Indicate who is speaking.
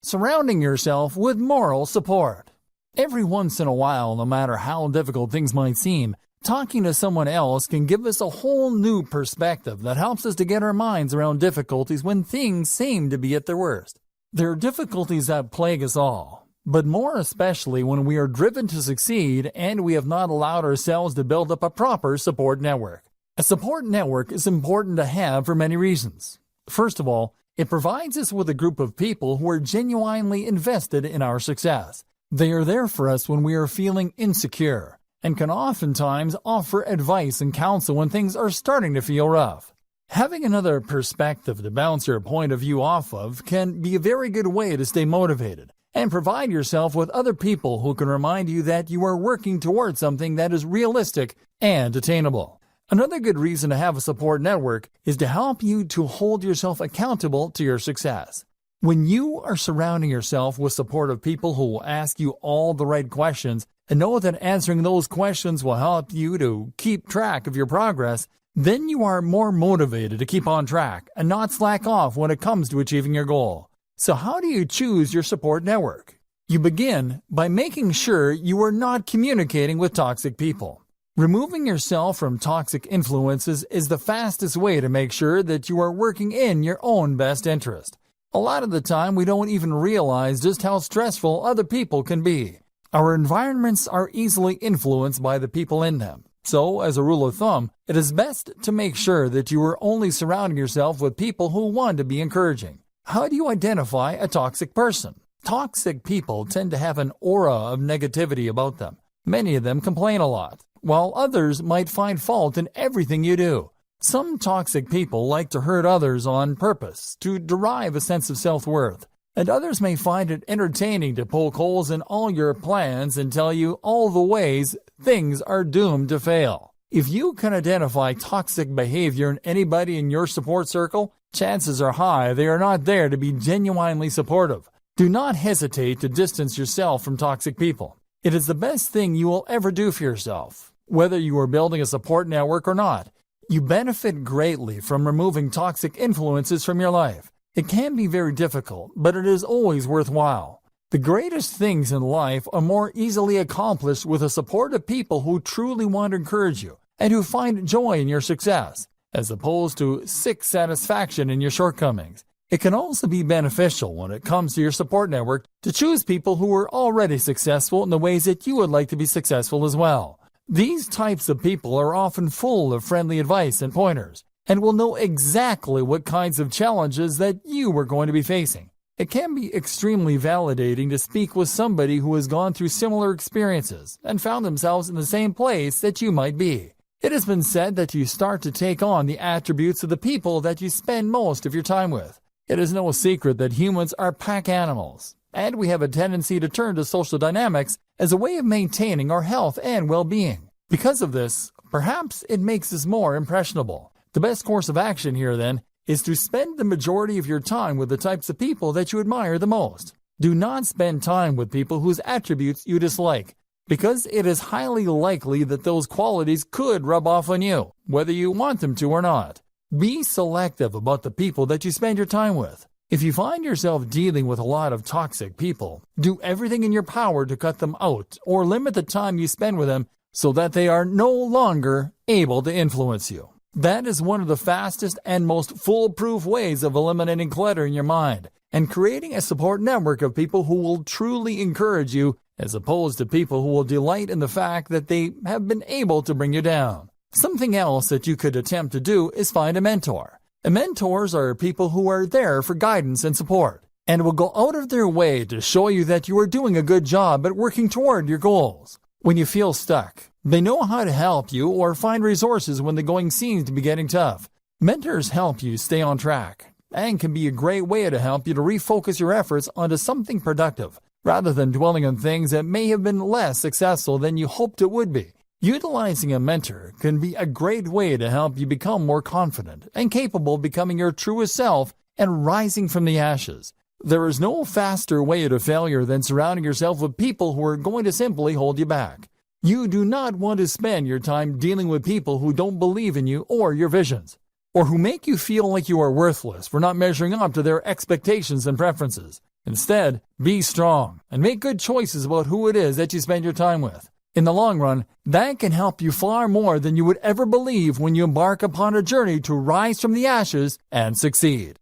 Speaker 1: Surrounding yourself with moral support. Every once in a while, no matter how difficult things might seem, talking to someone else can give us a whole new perspective that helps us to get our minds around difficulties when things seem to be at their worst. There are difficulties that plague us all, but more especially when we are driven to succeed and we have not allowed ourselves to build up a proper support network. A support network is important to have for many reasons. First of all, it provides us with a group of people who are genuinely invested in our success. They are there for us when we are feeling insecure and can oftentimes offer advice and counsel when things are starting to feel rough. Having another perspective to bounce your point of view off of can be a very good way to stay motivated and provide yourself with other people who can remind you that you are working towards something that is realistic and attainable. Another good reason to have a support network is to help you to hold yourself accountable to your success. When you are surrounding yourself with supportive people who will ask you all the right questions and know that answering those questions will help you to keep track of your progress, then you are more motivated to keep on track and not slack off when it comes to achieving your goal. So how do you choose your support network? You begin by making sure you are not communicating with toxic people. Removing yourself from toxic influences is the fastest way to make sure that you are working in your own best interest. A lot of the time, we don't even realize just how stressful other people can be. Our environments are easily influenced by the people in them. So, as a rule of thumb, it is best to make sure that you are only surrounding yourself with people who want to be encouraging. How do you identify a toxic person? Toxic people tend to have an aura of negativity about them. Many of them complain a lot, while others might find fault in everything you do. Some toxic people like to hurt others on purpose to derive a sense of self-worth, and others may find it entertaining to poke holes in all your plans and tell you all the ways things are doomed to fail. If you can identify toxic behavior in anybody in your support circle, chances are high they are not there to be genuinely supportive. Do not hesitate to distance yourself from toxic people. It is the best thing you will ever do for yourself, whether you are building a support network or not. You benefit greatly from removing toxic influences from your life. It can be very difficult, but it is always worthwhile. The greatest things in life are more easily accomplished with a support of people who truly want to encourage you and who find joy in your success, as opposed to sick satisfaction in your shortcomings. It can also be beneficial when it comes to your support network to choose people who are already successful in the ways that you would like to be successful as well. These types of people are often full of friendly advice and pointers, and will know exactly what kinds of challenges that you are going to be facing. It can be extremely validating to speak with somebody who has gone through similar experiences and found themselves in the same place that you might be. It has been said that you start to take on the attributes of the people that you spend most of your time with. It is no secret that humans are pack animals, and we have a tendency to turn to social dynamics as a way of maintaining our health and well-being. Because of this, perhaps it makes us more impressionable. The best course of action here, then, is to spend the majority of your time with the types of people that you admire the most. Do not spend time with people whose attributes you dislike, because it is highly likely that those qualities could rub off on you, whether you want them to or not. Be selective about the people that you spend your time with. If you find yourself dealing with a lot of toxic people, do everything in your power to cut them out or limit the time you spend with them so that they are no longer able to influence you. That is one of the fastest and most foolproof ways of eliminating clutter in your mind and creating a support network of people who will truly encourage you, as opposed to people who will delight in the fact that they have been able to bring you down. Something else that you could attempt to do is find a mentor. Mentors are people who are there for guidance and support, and will go out of their way to show you that you are doing a good job at working toward your goals. When you feel stuck, they know how to help you or find resources when the going seems to be getting tough. Mentors help you stay on track and can be a great way to help you to refocus your efforts onto something productive, rather than dwelling on things that may have been less successful than you hoped it would be. Utilizing a mentor can be a great way to help you become more confident and capable of becoming your truest self and rising from the ashes. There is no faster way to failure than surrounding yourself with people who are going to simply hold you back. You do not want to spend your time dealing with people who don't believe in you or your visions, or who make you feel like you are worthless for not measuring up to their expectations and preferences. Instead, be strong and make good choices about who it is that you spend your time with. In the long run, that can help you far more than you would ever believe when you embark upon a journey to rise from the ashes and succeed.